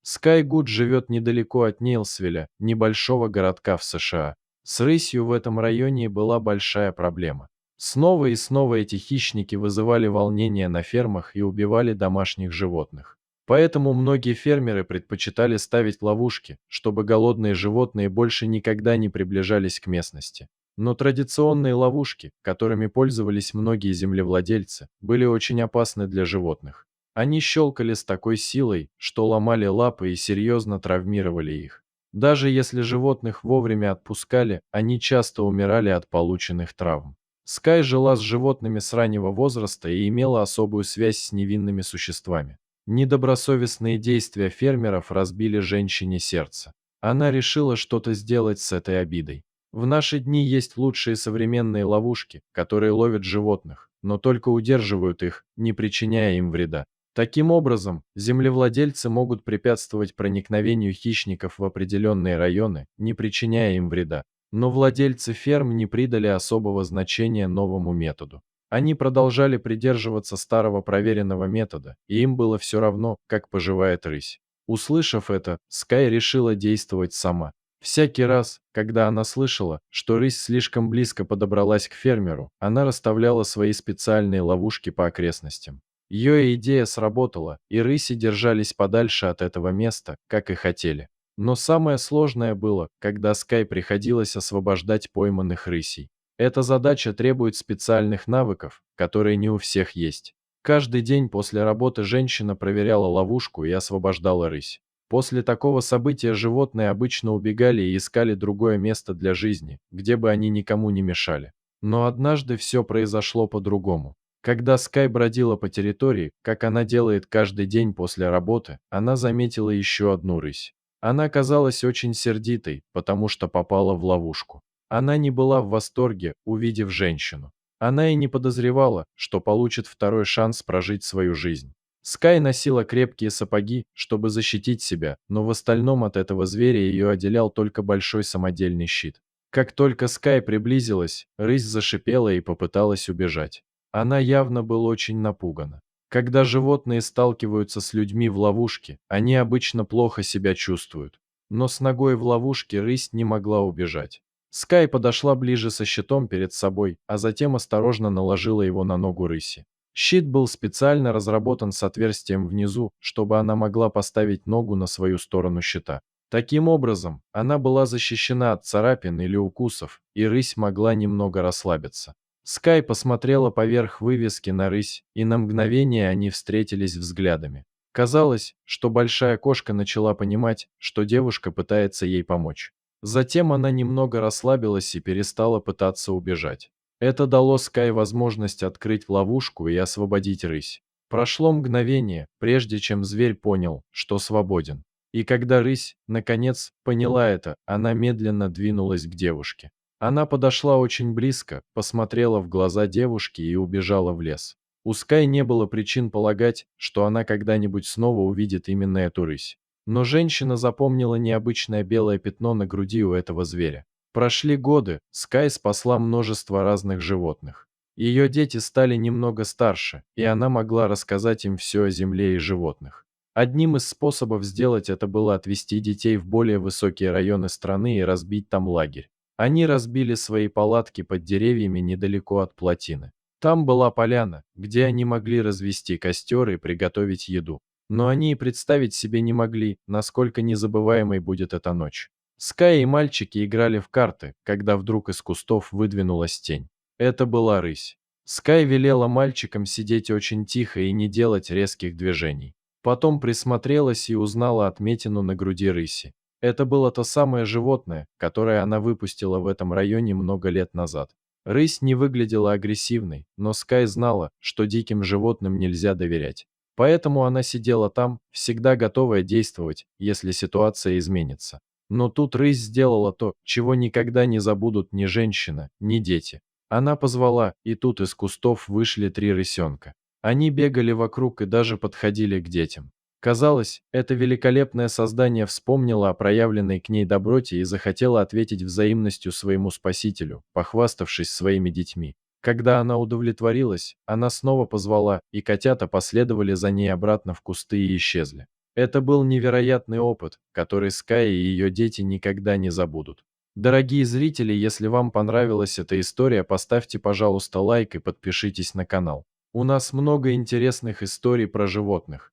Скай Гуд живет недалеко от Нейлсвилля, небольшого городка в США. С рысью в этом районе была большая проблема. Снова и снова эти хищники вызывали волнения на фермах и убивали домашних животных. Поэтому многие фермеры предпочитали ставить ловушки, чтобы голодные животные больше никогда не приближались к местности. Но традиционные ловушки, которыми пользовались многие землевладельцы, были очень опасны для животных. Они щелкали с такой силой, что ломали лапы и серьезно травмировали их. Даже если животных вовремя отпускали, они часто умирали от полученных травм. Скай жила с животными с раннего возраста и имела особую связь с невинными существами. Недобросовестные действия фермеров разбили женщине сердце. Она решила что-то сделать с этой обидой. В наши дни есть лучшие современные ловушки, которые ловят животных, но только удерживают их, не причиняя им вреда. Таким образом, землевладельцы могут препятствовать проникновению хищников в определенные районы, не причиняя им вреда. Но владельцы ферм не придали особого значения новому методу. Они продолжали придерживаться старого проверенного метода, и им было все равно, как поживает рысь. Услышав это, Скай решила действовать сама. Всякий раз, когда она слышала, что рысь слишком близко подобралась к фермеру, она расставляла свои специальные ловушки по окрестностям. Ее идея сработала, и рыси держались подальше от этого места, как и хотели. Но самое сложное было, когда Скай приходилось освобождать пойманных рысей. Эта задача требует специальных навыков, которые не у всех есть. Каждый день после работы женщина проверяла ловушку и освобождала рысь. После такого события животные обычно убегали и искали другое место для жизни, где бы они никому не мешали. Но однажды все произошло по-другому. Когда Скай бродила по территории, как она делает каждый день после работы, она заметила еще одну рысь. Она казалась очень сердитой, потому что попала в ловушку. Она не была в восторге, увидев женщину. Она и не подозревала, что получит второй шанс прожить свою жизнь. Скай носила крепкие сапоги, чтобы защитить себя, но в остальном от этого зверя ее отделял только большой самодельный щит. Как только Скай приблизилась, рысь зашипела и попыталась убежать. Она явно была очень напугана. Когда животные сталкиваются с людьми в ловушке, они обычно плохо себя чувствуют. Но с ногой в ловушке рысь не могла убежать. Скай подошла ближе со щитом перед собой, а затем осторожно наложила его на ногу рыси. Щит был специально разработан с отверстием внизу, чтобы она могла поставить ногу на свою сторону щита. Таким образом, она была защищена от царапин или укусов, и рысь могла немного расслабиться. Скай посмотрела поверх вывески на рысь, и на мгновение они встретились взглядами. Казалось, что большая кошка начала понимать, что девушка пытается ей помочь. Затем она немного расслабилась и перестала пытаться убежать. Это дало Скай возможность открыть ловушку и освободить рысь. Прошло мгновение, прежде чем зверь понял, что свободен. И когда рысь, наконец, поняла это, она медленно двинулась к девушке. Она подошла очень близко, посмотрела в глаза девушки и убежала в лес. У Скай не было причин полагать, что она когда-нибудь снова увидит именно эту рысь. Но женщина запомнила необычное белое пятно на груди у этого зверя. Прошли годы, Скай спасла множество разных животных. Ее дети стали немного старше, и она могла рассказать им все о земле и животных. Одним из способов сделать это было отвезти детей в более высокие районы страны и разбить там лагерь. Они разбили свои палатки под деревьями недалеко от плотины. Там была поляна, где они могли развести костер и приготовить еду. Но они и представить себе не могли, насколько незабываемой будет эта ночь. Скай и мальчики играли в карты, когда вдруг из кустов выдвинулась тень. Это была рысь. Скай велела мальчикам сидеть очень тихо и не делать резких движений. Потом присмотрелась и узнала отметину на груди рыси. Это было то самое животное, которое она выпустила в этом районе много лет назад. Рысь не выглядела агрессивной, но Скай знала, что диким животным нельзя доверять. Поэтому она сидела там, всегда готовая действовать, если ситуация изменится. Но тут рысь сделала то, чего никогда не забудут ни женщина, ни дети. Она позвала, и тут из кустов вышли три рысенка. Они бегали вокруг и даже подходили к детям. Казалось, это великолепное создание вспомнило о проявленной к ней доброте и захотело ответить взаимностью своему спасителю, похваставшись своими детьми. Когда она удовлетворилась, она снова позвала, и котята последовали за ней обратно в кусты и исчезли. Это был невероятный опыт, который Скай и ее дети никогда не забудут. Дорогие зрители, если вам понравилась эта история, поставьте, пожалуйста, лайк и подпишитесь на канал. У нас много интересных историй про животных.